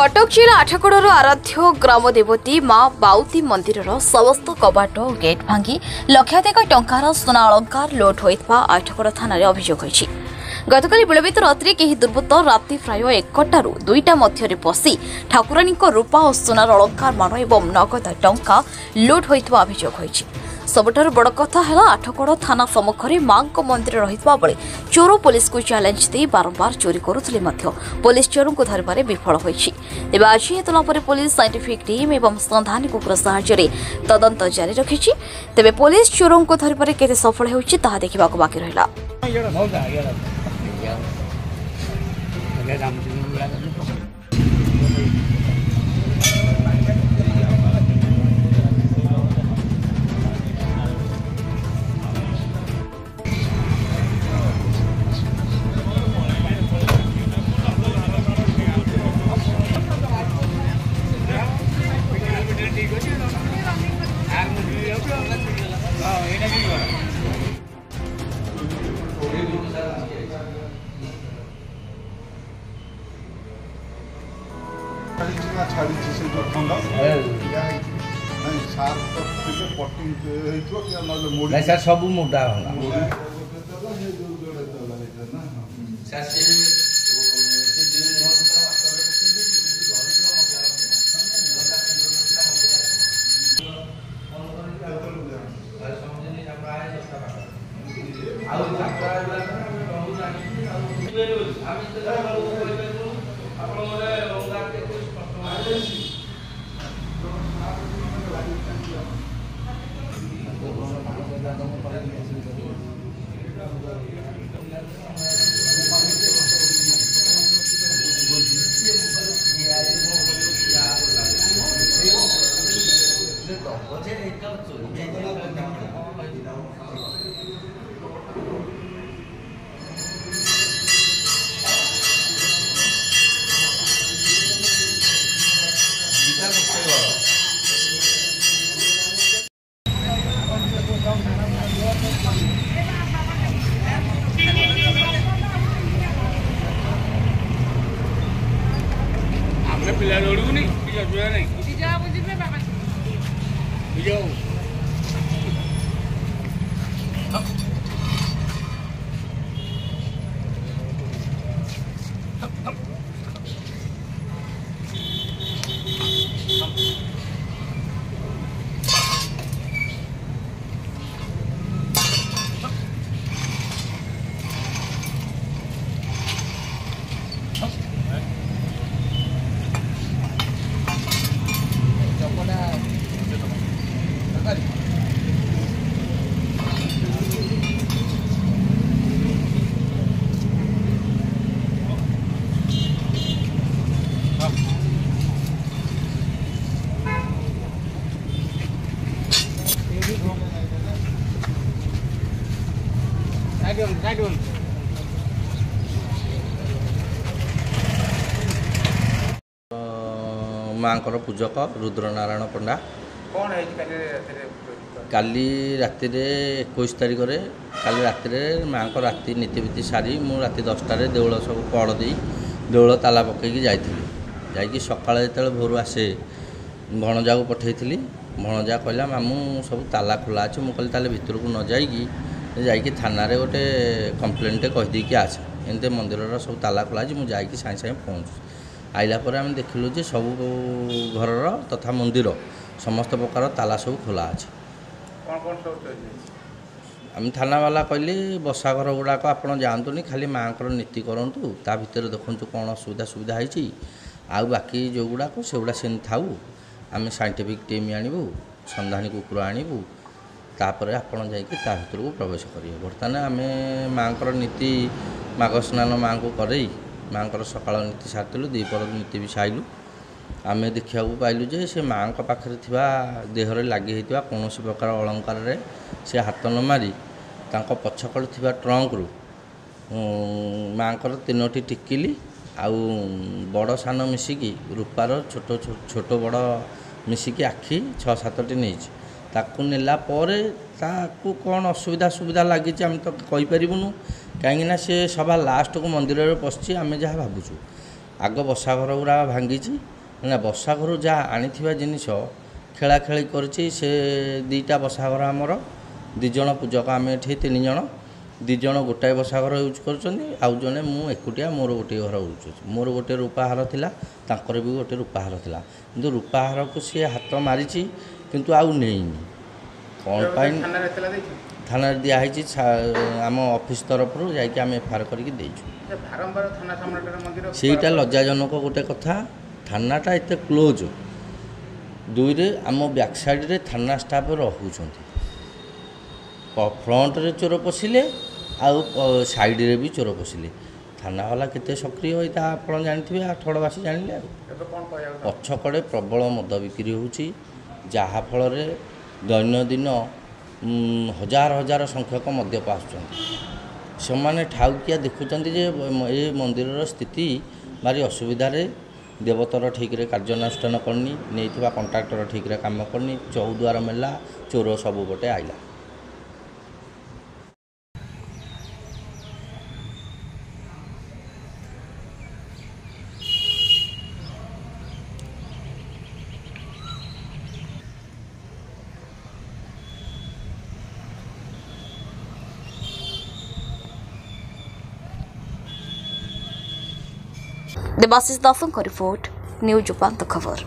कटक जिला आठगड़र आराध्य ग्राम देवती माँ बाउती मंदिर समस्त कबाट गेट भांगी लक्षाधिक टंकार सुना अलंकार लोट होता आठगड़ थाना अभियोग होती। गतकाली विलंबित रात्रि केही दुर्बृत्त राति प्राय 1टारू 2टा मध्य पशि ठाकुराणी रूपा और सुनार अलंकार मान एवं नगद टंका लोट होता अभियोग होती। सबुठार बड़ कथा है आठगड़ थाना सम्मुखें मां मंदिर रही बेले चोर पुलिस को चैलेंज दे बारंबार चोरी करुले पुलिस चोरों को धरबार विफल होती। तेज आज हेतला पुलिस साइंटिफिक टीम एवं संधानी कुकुर साहाय्य तदंत जारी रखी। तेज पुलिस चोरों को धरबार केते सफल होती देखा बाकी रहा। सर सब मुद्दा पिला लोड़ू नहीं पिला नहीं जा बुझ में बाबा बुझो मांकर पूजक रुद्रनारायण पंडा कौन है काली राति 21 तारिख रे काली राति माँ को राति नीतिविधि सारी मु राति 10टार देउल सब पड़ दे देउल ताला पकईकी जाइकी सकाल जो भोर आसे भणजा को पठेई भणजा कहला मामू सब ताला खोला अच्छे मुझे कहली भितर को न जाइकी थाना रे गोटे कंप्लेंटे कहीदे कि आसे एमती मंदिर सब ताला खोला मुझे जाइकी सागे सागे पहुँचू आइला पर आम देखिलु जे सब घर तथा मंदिर समस्त प्रकार ताला सब खोला अच्छे। आम थाना वाला कहली बसा घर गुड़ाक आप जातुनि खाली माँ नीति करूँ ता भर देखु कौन असुविधा सुविधा होती आउ बाकी जो गुड़ाक से गुड़ा से थाऊ आम साइंटिफिक टीम आणबू संधानी कुकुर आणबू तापर आपड़ जाकि भर को प्रवेश करेंगे। बर्तमान आम माँ नीति माघ स्नान माँ को करई माँ सकाल नीति सारिलु दीपर नीति भी साइलु आम देखा पाइलु जे से माँ पाखे देहरे लगी कौन प्रकार अलंकार से हाथ न मारी पछकड़ थी ट्रंक रु माँ 3टी टिकिली आउ बड़ सान मिसिकी रूपार छोट छोट बड़ मिसिकी आखि 6-7टी नहीं ताकू नेला ताकू कौन असुविधा सुविधा लगी आम तो कहीपरूँ कहीं सी सभा लास्ट को मंदिर में पशि आम जहाँ भावुँ आग बसा घर गुड़ा भांगी ना बसा घर जहाँ आनी जिनिस खेलाखेली करछि से दुईटा बसा घर आमर दिज पूजक आम ये 3 जन 2 जन गोटाए बसा घर यूज कर जड़े मु एकुटिया मोर गोटे घर यूज मोर गोटे रूपाहार थिला तांकर भी गोटे रूपाहार थिला किंतु रूपाहार को सी हाथ मारी किंतु आउ नहीं कौन पाई थाना दिखाई आम ऑफिस तरफ जामें एफआईआर करके सेटा लज्जाजनक गोटे कथा थानाटा एत क्लोज दुईरे आम बैक साइड रे थाना स्टाफ रोचंती फ्रंट रे चोर पशिले आउ साइड रे भी चोर पशिले थाना वाला केते सक्रिय होई ता आपण जानथिबे आठड़बासी जानिले पछकड़े प्रबल मद बिक्री होउची जहा फल रे दैनंदिन हजार हजार संख्यक मद्यप आसुचंती से ठाउकिया देखुचंती जे ए मंदिर स्थिति भारी असुविधा रे देवतर ठीक रे कार्यानुष्ठान करनी नहीं कंट्राक्टर ठीक रे काम करनी चौद्वार मेला चोर सबु पटे आइला। देवाशीष दासों का रिपोर्ट न्यूज उपांत खबर।